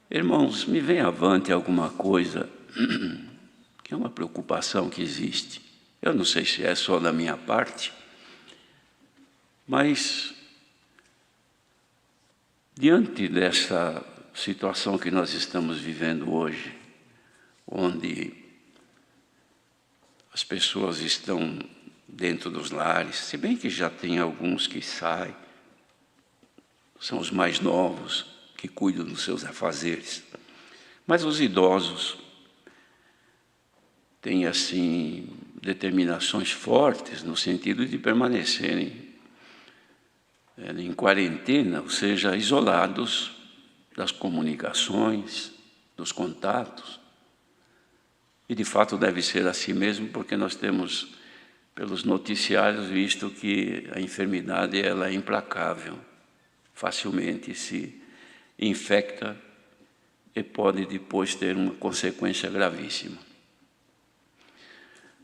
Irmãos, me vem avante alguma coisa que é uma preocupação que existe. Eu não sei se é só da minha parte, mas diante dessa situação que nós estamos vivendo hoje, onde as pessoas estão dentro dos lares, se bem que já tem alguns que saem, são os mais novos, que cuidam dos seus afazeres. Mas os idosos têm, assim, determinações fortes no sentido de permanecerem em quarentena, ou seja, isolados das comunicações, dos contatos. E, de fato, deve ser assim mesmo, porque nós temos, pelos noticiários, visto que a enfermidade ela é implacável, facilmente se infecta e pode depois ter uma consequência gravíssima.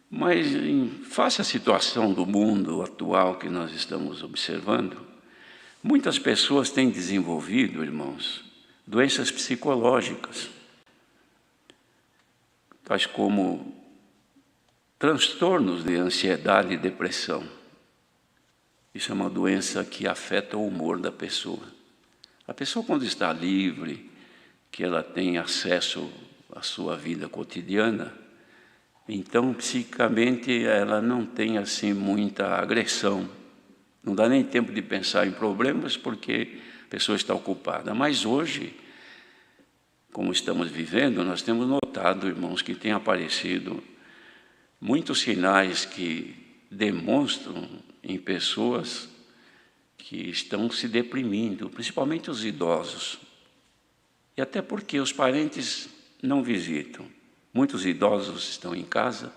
Mas, face à situação do mundo atual que nós estamos observando, muitas pessoas têm desenvolvido, irmãos, doenças psicológicas, tais como transtornos de ansiedade e depressão. Isso é uma doença que afeta o humor da pessoa. A pessoa, quando está livre, que ela tem acesso à sua vida cotidiana, então, psicicamente, ela não tem assim muita agressão. Não dá nem tempo de pensar em problemas, porque a pessoa está ocupada. Mas hoje, como estamos vivendo, nós temos notado, irmãos, que tem aparecido muitos sinais que demonstram em pessoas que estão se deprimindo, principalmente os idosos. E até porque os parentes não visitam. Muitos idosos estão em casa,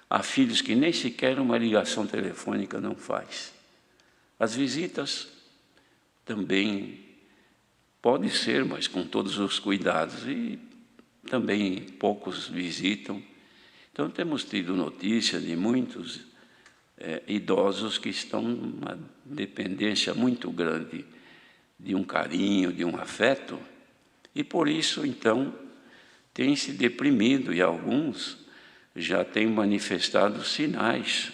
há filhos que nem sequer uma ligação telefônica não faz. As visitas também pode ser, mas com todos os cuidados, e também poucos visitam. Então temos tido notícia de muitos idosos que estão numa dependência muito grande de um carinho, de um afeto, e por isso, então, têm se deprimido, e alguns já têm manifestado sinais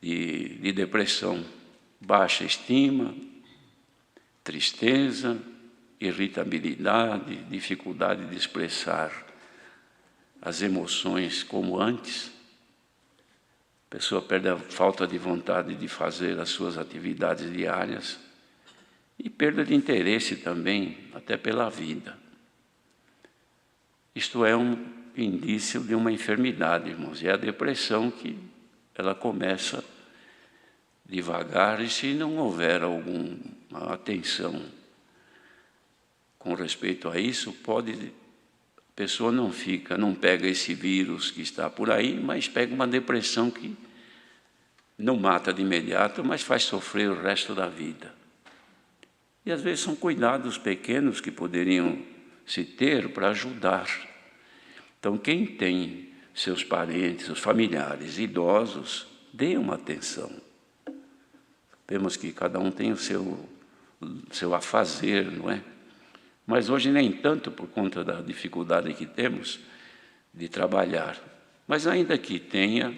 de depressão, baixa estima, tristeza, irritabilidade, dificuldade de expressar as emoções como antes. A pessoa perde a falta de vontade de fazer as suas atividades diárias e perda de interesse também, até pela vida. Isto é um indício de uma enfermidade, irmãos, e é a depressão que ela começa devagar, e se não houver alguma atenção com respeito a isso, a pessoa não pega esse vírus que está por aí, mas pega uma depressão que não mata de imediato, mas faz sofrer o resto da vida. E às vezes são cuidados pequenos que poderiam se ter para ajudar. Então, quem tem seus parentes, os familiares idosos, dê uma atenção. Vemos que cada um tem o seu afazer, não é? Mas hoje nem tanto por conta da dificuldade que temos de trabalhar. Mas ainda que tenha,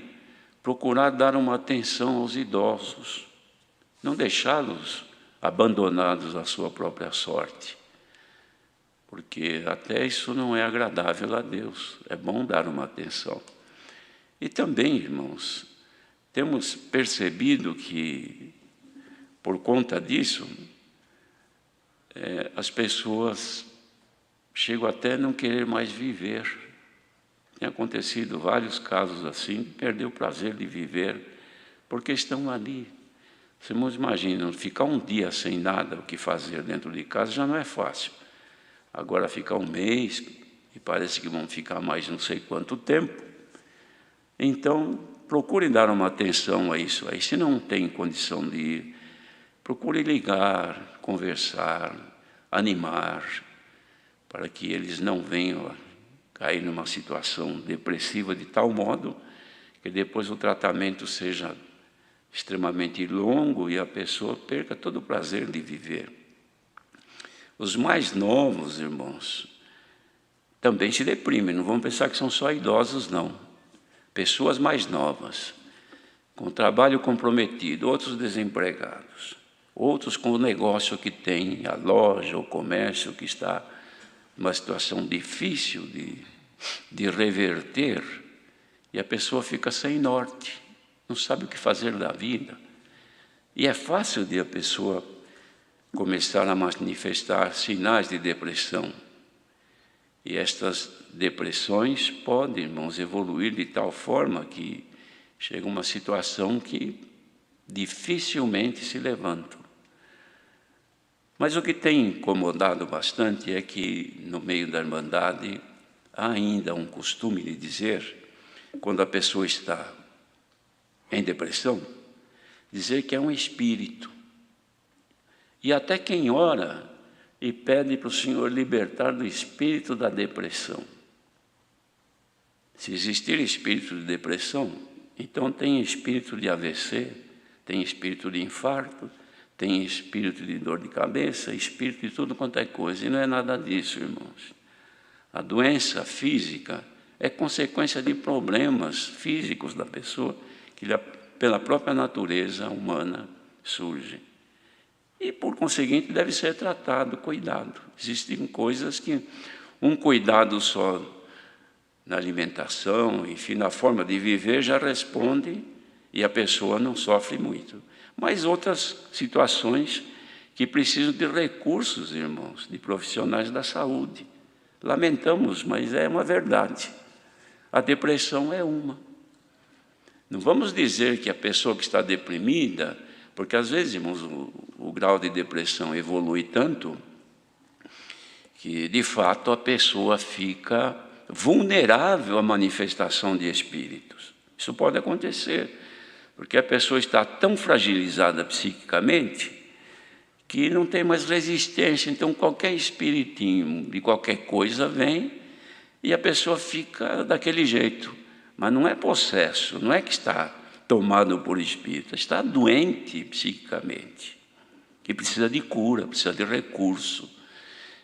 procurar dar uma atenção aos idosos, não deixá-los abandonados à sua própria sorte, porque até isso não é agradável a Deus, é bom dar uma atenção. E também, irmãos, temos percebido que, por conta disso, as pessoas chegam até a não querer mais viver. Tem acontecido vários casos assim, perder o prazer de viver, porque estão ali. Vocês imaginam, ficar um dia sem nada o que fazer dentro de casa já não é fácil. Agora ficar um mês, e parece que vão ficar mais não sei quanto tempo. Então, procure dar uma atenção a isso aí. Se não tem condição de ir, procure ligar, conversar, animar, para que eles não venham a cair numa situação depressiva de tal modo que depois o tratamento seja extremamente longo e a pessoa perca todo o prazer de viver. Os mais novos, irmãos, também se deprimem. Não vamos pensar que são só idosos, não. Pessoas mais novas, com trabalho comprometido, outros desempregados, outros com o negócio que tem, a loja, o comércio que está numa situação difícil de reverter, e a pessoa fica sem norte, não sabe o que fazer da vida. E é fácil de a pessoa começar a manifestar sinais de depressão. E estas depressões podem, irmãos, evoluir de tal forma que chega uma situação que dificilmente se levantam. Mas o que tem incomodado bastante é que, no meio da Irmandade, há ainda um costume de dizer, quando a pessoa está em depressão, dizer que é um espírito. E até quem ora e pede para o Senhor libertar do espírito da depressão. Se existir espírito de depressão, então tem espírito de AVC, tem espírito de infarto, tem espírito de dor de cabeça, espírito de tudo quanto é coisa. E não é nada disso, irmãos. A doença física é consequência de problemas físicos da pessoa, que pela própria natureza humana surgem. E, por conseguinte, deve ser tratado, cuidado. Existem coisas que um cuidado só na alimentação, enfim, na forma de viver, já responde e a pessoa não sofre muito. Mas outras situações que precisam de recursos, irmãos, de profissionais da saúde. Lamentamos, mas é uma verdade. A depressão é uma. Não vamos dizer que a pessoa que está deprimida, porque às vezes, irmãos, o grau de depressão evolui tanto que, de fato, a pessoa fica vulnerável à manifestação de espíritos. Isso pode acontecer, porque a pessoa está tão fragilizada psiquicamente que não tem mais resistência. Então, qualquer espiritinho de qualquer coisa vem e a pessoa fica daquele jeito. Mas não é possesso, não é que está tomado por espírito, está doente psiquicamente, que precisa de cura, precisa de recurso.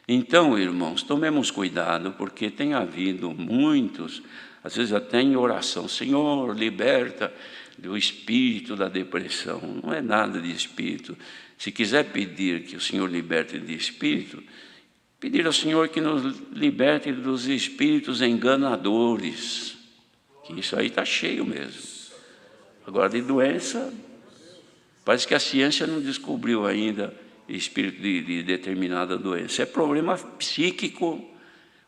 Então, irmãos, tomemos cuidado, porque tem havido muitos, às vezes até em oração, Senhor, liberta do espírito da depressão. Não é nada de espírito. Se quiser pedir que o Senhor liberte de espírito, pedir ao Senhor que nos liberte dos espíritos enganadores, que isso aí está cheio mesmo. Agora, de doença, parece que a ciência não descobriu ainda espírito de determinada doença. É problema psíquico,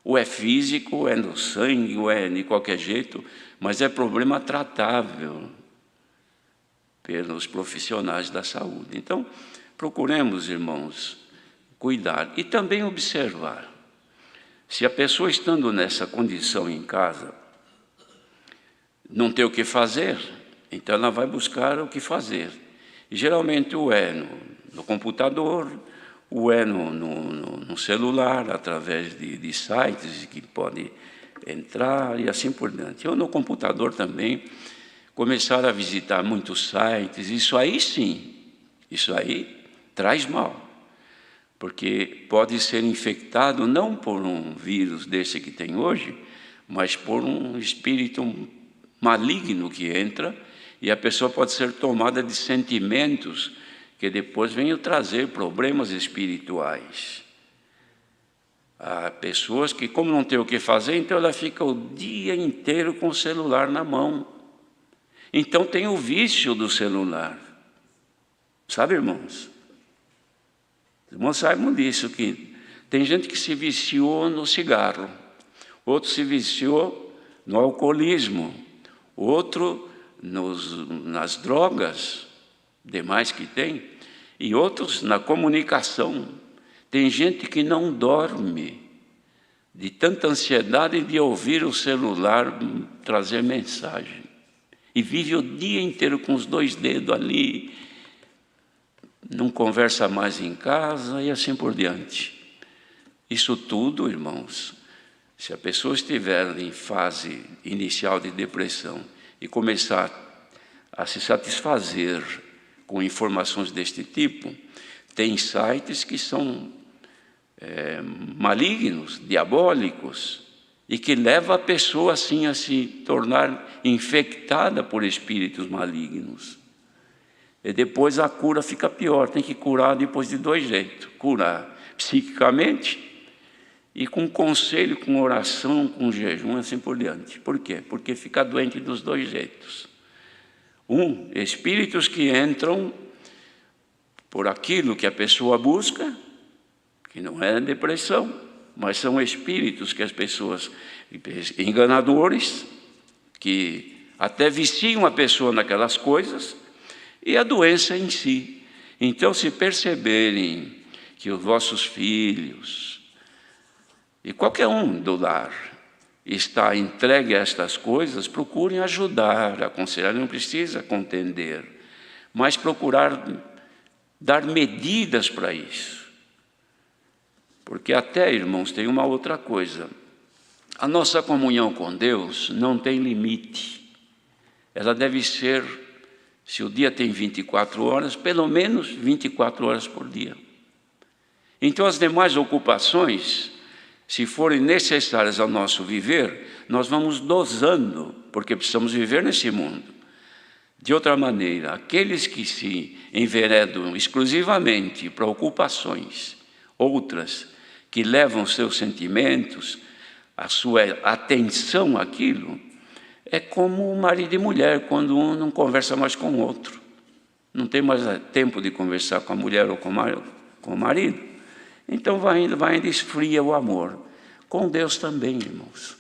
ou é físico, ou é no sangue, ou é de qualquer jeito, mas é problema tratável pelos profissionais da saúde. Então, procuremos, irmãos, cuidar e também observar. Se a pessoa estando nessa condição em casa, não tem o que fazer, então ela vai buscar o que fazer. E geralmente o é no computador, o é no celular, através de sites que pode entrar e assim por diante. Ou no computador também, começar a visitar muitos sites, isso aí sim, isso aí traz mal. Porque pode ser infectado não por um vírus desse que tem hoje, mas por um espírito maligno que entra, e a pessoa pode ser tomada de sentimentos que depois venham trazer problemas espirituais. Há pessoas que, como não tem o que fazer, então ela fica o dia inteiro com o celular na mão. Então tem o vício do celular. Sabe, irmãos? Os irmãos sabem disso, que tem gente que se viciou no cigarro, outro se viciou no alcoolismo, outro nas drogas, demais que tem, e outros na comunicação. Tem gente que não dorme de tanta ansiedade de ouvir o celular trazer mensagem, e vive o dia inteiro com os dois dedos ali, não conversa mais em casa e assim por diante. Isso tudo, irmãos, se a pessoa estiver em fase inicial de depressão e começar a se satisfazer com informações deste tipo, tem sites que são malignos, diabólicos, e que leva a pessoa assim a se tornar infectada por espíritos malignos. E depois a cura fica pior, tem que curar depois de dois jeitos: curar psiquicamente e com conselho, com oração, com jejum, assim por diante. Por quê? Porque fica doente dos dois jeitos. Espíritos que entram por aquilo que a pessoa busca, que não é depressão, mas são espíritos que as pessoas, enganadores, que até viciam a pessoa naquelas coisas, e a doença em si. Então, se perceberem que os vossos filhos, e qualquer um do lar, está entregue a estas coisas, procurem ajudar, aconselhar. Não precisa contender, mas procurar dar medidas para isso. Porque até, irmãos, tem uma outra coisa: a nossa comunhão com Deus não tem limite. Ela deve ser, se o dia tem 24 horas, pelo menos 24 horas por dia. Então as demais ocupações, se forem necessárias ao nosso viver, nós vamos dosando, porque precisamos viver nesse mundo. De outra maneira, aqueles que se enveredam exclusivamente para ocupações, outras que levam seus sentimentos, a sua atenção àquilo, é como marido e mulher, quando um não conversa mais com o outro. Não tem mais tempo de conversar com a mulher ou com o marido. Então vai indo, esfria o amor. Com Deus também, irmãos.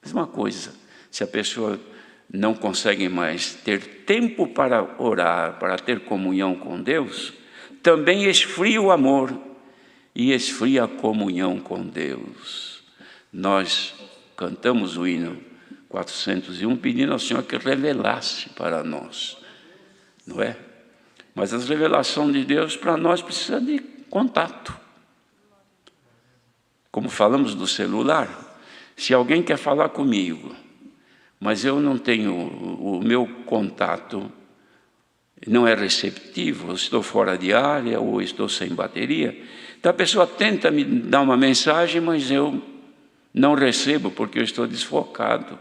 Mesma coisa. Se a pessoa não consegue mais ter tempo para orar, para ter comunhão com Deus, também esfria o amor e esfria a comunhão com Deus. Nós cantamos o hino 401 pedindo ao Senhor que revelasse para nós, não é? Mas as revelações de Deus para nós precisa de contato. Como falamos do celular, se alguém quer falar comigo, mas eu não tenho o meu contato, não é receptivo, eu estou fora de área ou estou sem bateria, então a pessoa tenta me dar uma mensagem, mas eu não recebo porque eu estou desfocado.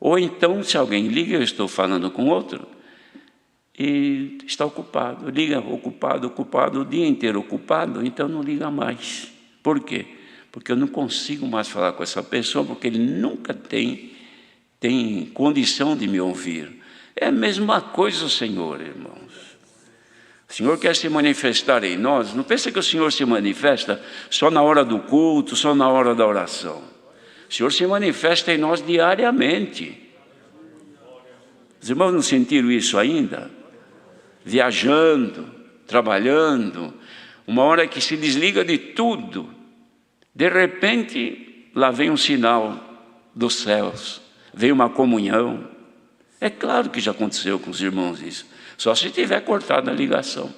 Ou então, se alguém liga, eu estou falando com outro e está ocupado, liga ocupado, o dia inteiro ocupado, então não liga mais. Por quê? Porque eu não consigo mais falar com essa pessoa, porque ele nunca tem condição de me ouvir. É a mesma coisa o Senhor, irmãos. O Senhor quer se manifestar em nós. Não pensa que o Senhor se manifesta só na hora do culto, só na hora da oração. O Senhor se manifesta em nós diariamente. Os irmãos não sentiram isso ainda? Viajando, trabalhando, uma hora que se desliga de tudo, de repente lá vem um sinal dos céus, vem uma comunhão. É claro que já aconteceu com os irmãos isso, só se tiver cortado a ligação.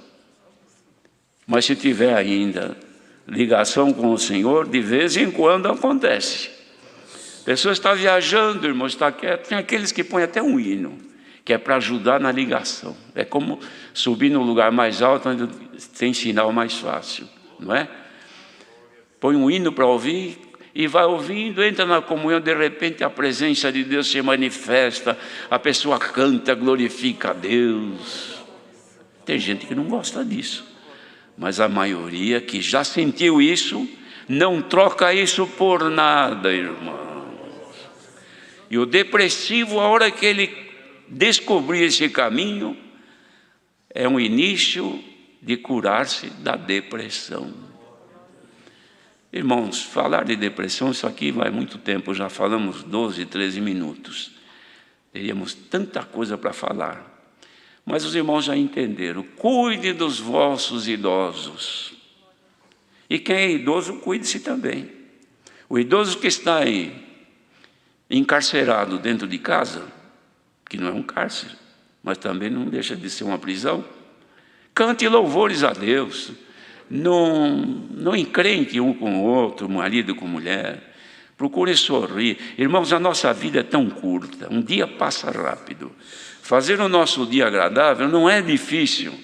Mas se tiver ainda ligação com o Senhor, de vez em quando acontece. A pessoa está viajando, irmão, está quieto. Tem aqueles que põem até um hino, que é para ajudar na ligação. É como subir no lugar mais alto, onde tem sinal mais fácil, não é? Põe um hino para ouvir e vai ouvindo, entra na comunhão, de repente a presença de Deus se manifesta, a pessoa canta, glorifica a Deus. Tem gente que não gosta disso, mas a maioria que já sentiu isso, não troca isso por nada, irmãos. E o depressivo, a hora que ele descobrir esse caminho, é um início de curar-se da depressão. Irmãos, falar de depressão, isso aqui vai muito tempo, já falamos 12, 13 minutos. Teríamos tanta coisa para falar. Mas os irmãos já entenderam. Cuide dos vossos idosos. E quem é idoso, cuide-se também. O idoso que está aí, encarcerado dentro de casa, que não é um cárcere, mas também não deixa de ser uma prisão, cante louvores a Deus. Não encrenque um com o outro, marido com mulher. Procure sorrir. Irmãos, a nossa vida é tão curta, um dia passa rápido. Fazer o nosso dia agradável não é difícil.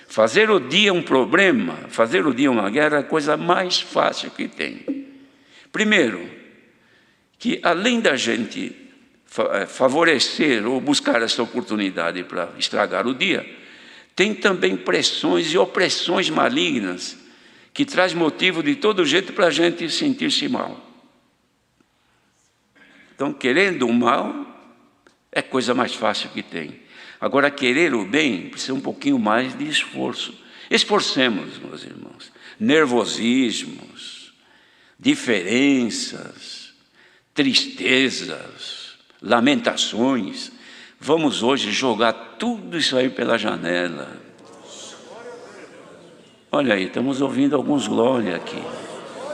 Fazer o dia um problema, fazer o dia uma guerra é a coisa mais fácil que tem. Primeiro, que além da gente favorecer ou buscar essa oportunidade para estragar o dia, tem também pressões e opressões malignas que traz motivo de todo jeito para a gente sentir-se mal. Então, querendo o mal é a coisa mais fácil que tem. Agora, querer o bem precisa um pouquinho mais de esforço. Esforcemos, meus irmãos. Nervosismos, diferenças, tristezas, lamentações. Vamos hoje jogar tudo isso aí pela janela. Olha aí, estamos ouvindo alguns glória aqui.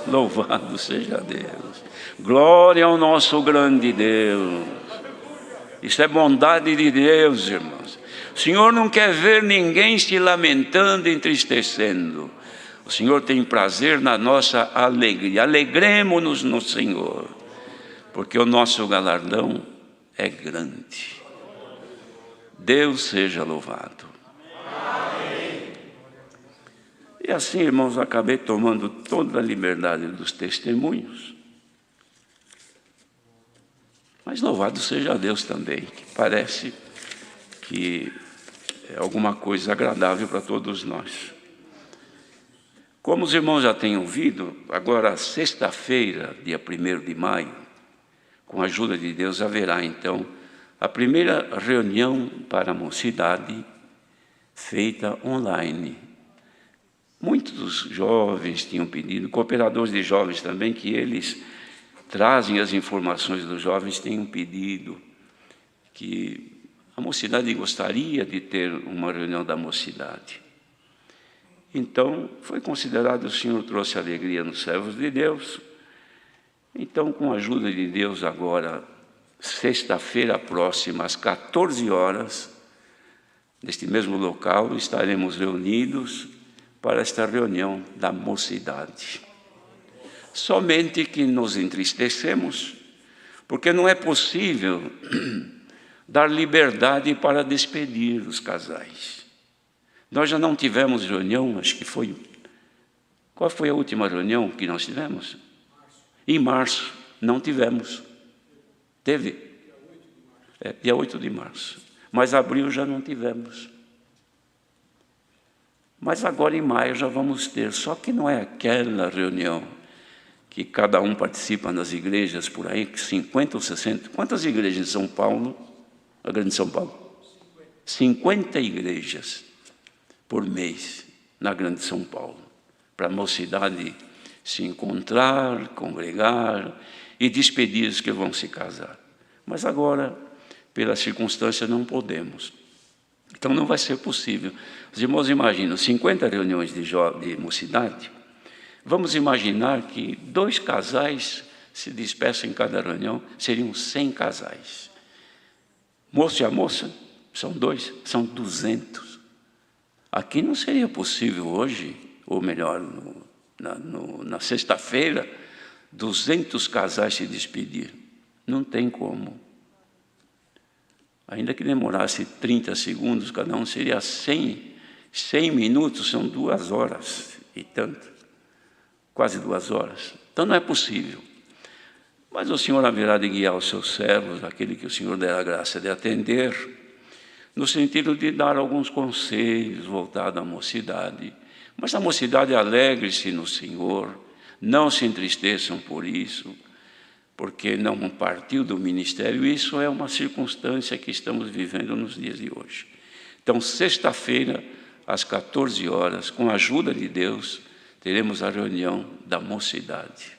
Louvado seja Deus. Glória ao nosso grande Deus. Isso é bondade de Deus, irmãos. O Senhor não quer ver ninguém se lamentando, entristecendo. O Senhor tem prazer na nossa alegria. Alegremo-nos no Senhor, porque o nosso galardão é grande. Deus seja louvado. E assim, irmãos, acabei tomando toda a liberdade dos testemunhos. Mas louvado seja Deus também, que parece que é alguma coisa agradável para todos nós. Como os irmãos já têm ouvido, agora sexta-feira, dia 1º de maio, com a ajuda de Deus, haverá então a primeira reunião para a mocidade feita online. Muitos jovens tinham pedido, cooperadores de jovens também, que eles trazem as informações dos jovens, têm pedido que a mocidade gostaria de ter uma reunião da mocidade. Então, foi considerado, o Senhor trouxe alegria nos servos de Deus. Então, com a ajuda de Deus, agora, sexta-feira próxima, às 14 horas, neste mesmo local, estaremos reunidos para esta reunião da mocidade. Somente que nos entristecemos, porque não é possível dar liberdade para despedir os casais. Nós já não tivemos reunião, acho que foi... Qual foi a última reunião que nós tivemos? Em março, não tivemos. Teve? Dia 8 de março. Mas abril já não tivemos. Mas agora em maio já vamos ter, só que não é aquela reunião que cada um participa nas igrejas por aí, que 50 ou 60. Quantas igrejas em São Paulo? A grande São Paulo? 50 igrejas por mês na grande São Paulo, para a mocidade se encontrar, congregar e despedir os que vão se casar. Mas agora, pela circunstância, não podemos. Então não vai ser possível. Os irmãos imaginam 50 reuniões de mocidade. Vamos imaginar que 2 casais se despeçam em cada reunião, seriam 100 casais. Moço e a moça, são 2, são 200. Aqui não seria possível hoje, ou melhor, na sexta-feira, 200 casais se despedir. Não tem como. Ainda que demorasse 30 segundos, cada um seria 100 minutos, são 2 horas e tanto. Quase 2 horas. Então não é possível. Mas o Senhor haverá de guiar os seus servos, aquele que o Senhor der a graça de atender, no sentido de dar alguns conselhos voltados à mocidade. Mas a mocidade alegre-se no Senhor, não se entristeçam por isso, porque não partiu do ministério. Isso é uma circunstância que estamos vivendo nos dias de hoje. Então, sexta-feira, às 14 horas, com a ajuda de Deus, teremos a reunião da mocidade.